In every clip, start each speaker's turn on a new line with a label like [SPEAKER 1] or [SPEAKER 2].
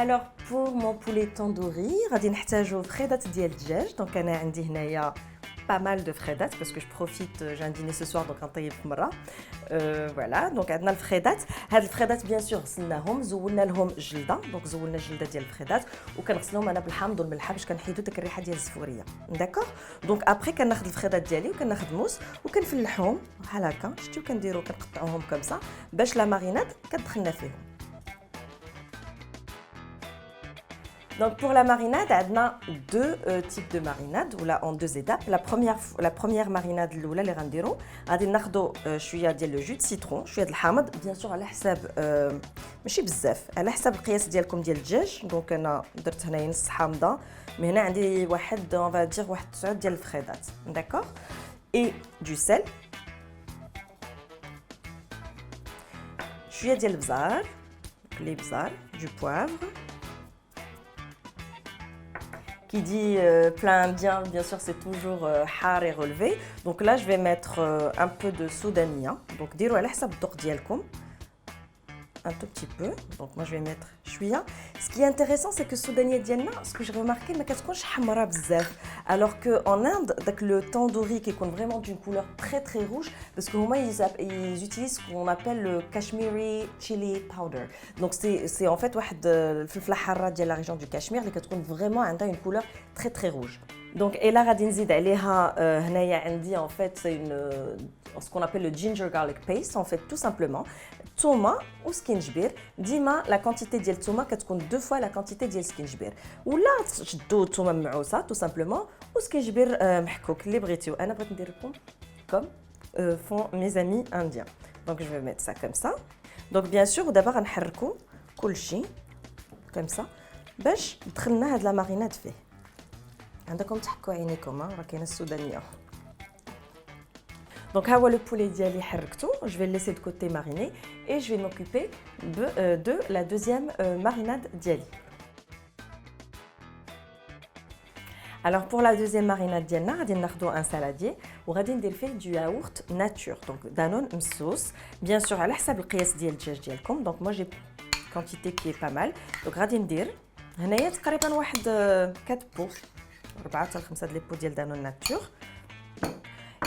[SPEAKER 1] Alors pour mon poulet tandoori, غادي نحتاجو فخيدات ديال الدجاج. Donc انا عندي هنايا pas mal de frédates parce que je profite, j'ai un dîner ce soir donc غنطيب في مرة. Voilà, donc عندنا الفخيدات. هاد الفخيدات bien sûr غسلناهم، زولنا لهم جلدة، donc زولنا الجلدة ديال الفخيدات وكنغسلهم انا بالحامض والملح باش كنحيدو ديك الريحة ديال الزفورية. داكوغ؟ دونك ابري كناخذ الفخيدات ديالي وكناخذ موس وكنفلحهم بحال هكا، شتي وكنديرو كنقطعوهم كومسا باش لا ماريناد كتدخلنا فيهم. Donc pour la marinade, on a deux types de marinade, ou là en deux étapes. La première marinade, là, les rendiro, on a شوية ديال le jus de citron, شوية د الحامض, bien sûr على حساب ماشي بزاف, على حساب القياس ديالكم ديال الدجاج. دونك انا درت هنايا نص حامضة, مي هنا عندي واحد on va dire واحد 9 ديال الفخيدات, d'accord. Et du sel, شوية ديال البزار, les بزار, du poivre. Qui dit plein indien, bien sûr, c'est toujours hard et relevé. Donc là, je vais mettre un peu de soudania. Donc, dirou ala hsab الذوق ديالكم. Un tout petit peu. Donc moi, je vais mettre chouïa. Ce qui est intéressant, c'est que soudania dialna, ce que j'ai remarqué, mais qu'est-ce qu'on hamra bzaf. Alors qu'en Inde, le tandoori qui est vraiment d'une couleur très très rouge, parce que ils utilisent ce qu'on appelle le Kashmiri chili powder. Donc c'est en fait le harra de la région du Cachemire, qui est vraiment une couleur très très rouge. Donc et là غادي نزيد عليها هنايا عندي en fait c'est ce qu'on appelle le ginger garlic paste en fait tout simplement الثومه وسكينجبير. ديما la quantité ديال الثومه كتكون 2 fois la quantité ديال السكينجبير, ولا تشدوا الثومه معوسه tout simplement وسكينجبير محكوك اللي بغيتيو. انا بغيت ندير لكم comme font mes amis indiens. Donc je vais mettre ça comme ça. Donc bien sûr ودابا غنحركوا كلشي comme ça باش دخلنا هاد لا ماريناد فيه. عندكم تحكوا عينيكم راه كاينه السودانيه. Donc ها هو le poulet ديالي حركته, je vais le laisser de côté mariner et je vais m'occuper de la deuxième marinade ديالي. Alors pour la deuxième marinade ديالنا غادي ناخذوا un saladier وغادي ندير فيه du yaourt nature, donc دانون مسوس bien sûr على حسب القياس ديال الدجاج ديالكم. Donc moi j'ai quantité qui est pas mal, donc غادي ندير هنايا تقريبا واحد 4 بو 4 حتى 5 لي بو ديال دانون ناتور.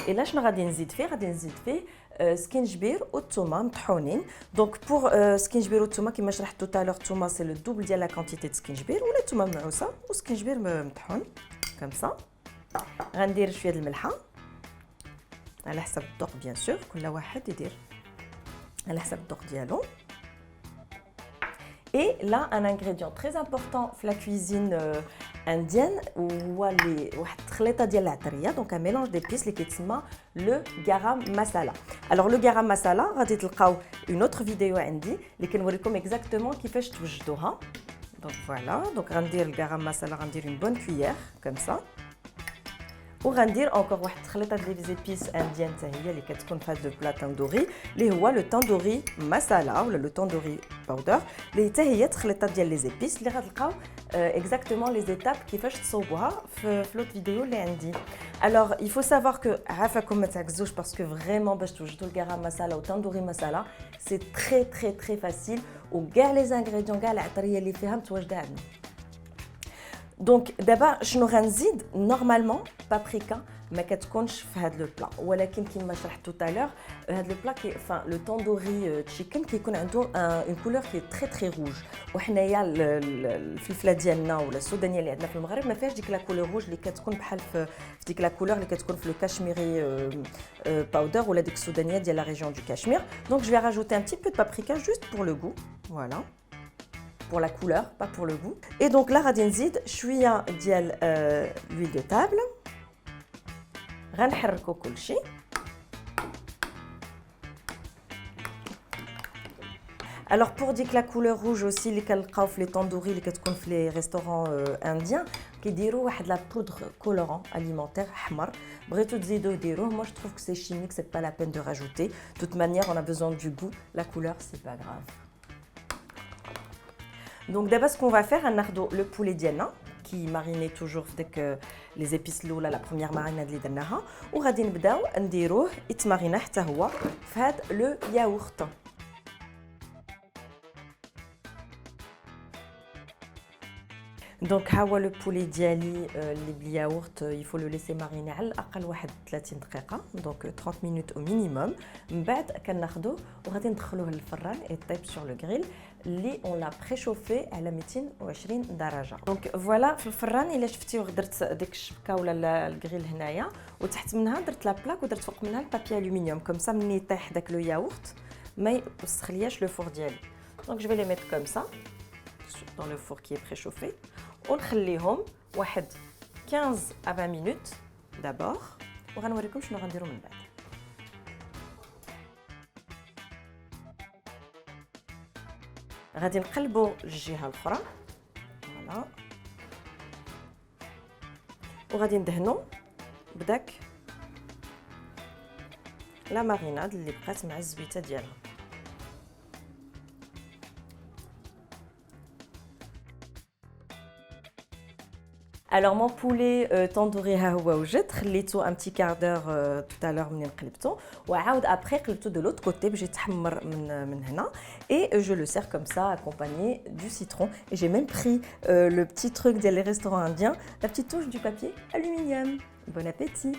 [SPEAKER 1] Et là, غادي نزيد فيه سكينجبير والثومه مطحونين. دونك بور سكينجبير والثومه كما شرحت tout à l'heure, الثومه سي لو دوبل ديال لا كونتيتي د سكينجبير ولا ثومه معوسه وسكينجبير مطحون كم سا. غندير شويه د الملحه على حسب الذوق بيان سور, كل واحد يدير على حسب الذوق ديالو. Et là, un ingrédient très important dans la cuisine indienne, donc un mélange d'épices qui s'appelle le garam masala. Alors le garam masala, vous allez trouver une autre vidéo qui vous montre exactement comment توجدوها. Donc voilà, donc on va dire le garam masala, on va dire une bonne cuillère comme ça. وغندير encore واحد خليطه ديال لي زيبيس انديان حتى هي اللي كتكون في هذا البلا تاندوري اللي هو لو تاندوري مسالا ولا لو تاندوري باودر, اللي حتى هي تخليطه ديال لي زيبيس اللي غتلقاو اكزاكتومون لي زيتاب كيفاش تصوبوها في لوط فيديو اللي عندي. Alors il faut savoir que عافاكم ما تعكزوش parce que vraiment باش توجدوا الغرام مسالا و تاندوري مسالا سي très très très facile وكاع لي انغريديون كاع العطريه اللي فيها متواجده عندنا. دونك دابا شنو غنزيد؟ نورمالمون بابريكا ما كتكونش في هذا لو بلا, ولكن كما شرحت توتالور هذا لو بلا لو تاندوري تشيكن كيكون عنده اون كولور كي تري تري روج, وحنايا الفلفله ديالنا ولا السودانيه اللي عندنا في المغرب ما فيهاش ديك لا كولور روج اللي كتكون بحال في ديك لا كولور اللي كتكون في لو كاشميري باودر ولا ديك السودانيه ديال لا ريجيون دو كاشمير. دونك جو في راجوتي ان بتي بو دو بابريكا juste pour le goût, voilà, pour la couleur, pas pour le goût. Et donc là غادي نزيد شويه ديال l'huile de table, غنحركو كلشي. Alors pour dire que la couleur rouge aussi اللي كنلقاو في لي طوندوري اللي كتكون في لي ريستورون انديان كيديروا واحد لا بودر كولورون اليمونتير احمر, بغيتو تزيدوه ديروه. moi je trouve que c'est chimique, c'est pas la peine de rajouter. De toute manière on a besoin du goût, la couleur c'est pas grave. Donc d'abord ce qu'on va faire, on a le poulet diana qui marinait toujours avec les épices loula, la première marinade اللي درناها, وغادي نبداو نديروه يتمارينا حتى هو في هذا لو ياورت. دونك ها هو لو بولي ديالي اللي بالياغورت il faut le laisser mariner على الاقل واحد 30 دقيقه دونك 30 minutes au minimum. من بعد كناخذوه وغادي ندخلوه للفران يطيب sur le grill اللي on l'a préchauffé على 220 درجه. دونك فوالا في الفران الا شفتيوه درت ديك الشبكه ولا الكريل هنايا وتحت منها درت لا بلاك ودرت فوق منها البابي الومنيوم كوم سا ملي يطيح داك لو ياغورت ما يوسخلياش لو فور ديالي. دونك جو في لي ميت كوم سا dans le four qui est préchauffé ونخليهم واحد 15 à 20 minutes d'abord وغنوريكم شنو غنديروا من بعد. غادي نقلبوا الجهه الاخرى فوالا وغادي ندهنوا بداك لا ماريناد اللي بقات مع الزويته ديالها. Alors mon poulet tandoori ها هو وجد خليته un petit quart d'heure tout à l'heure منين قلبته وعاود après قلبته de l'autre côté باش يتحمر من هنا et je le sers comme ça accompagné du citron et j'ai même pris le petit truc des restaurants indiens la petite touche du papier aluminium. Bon appétit.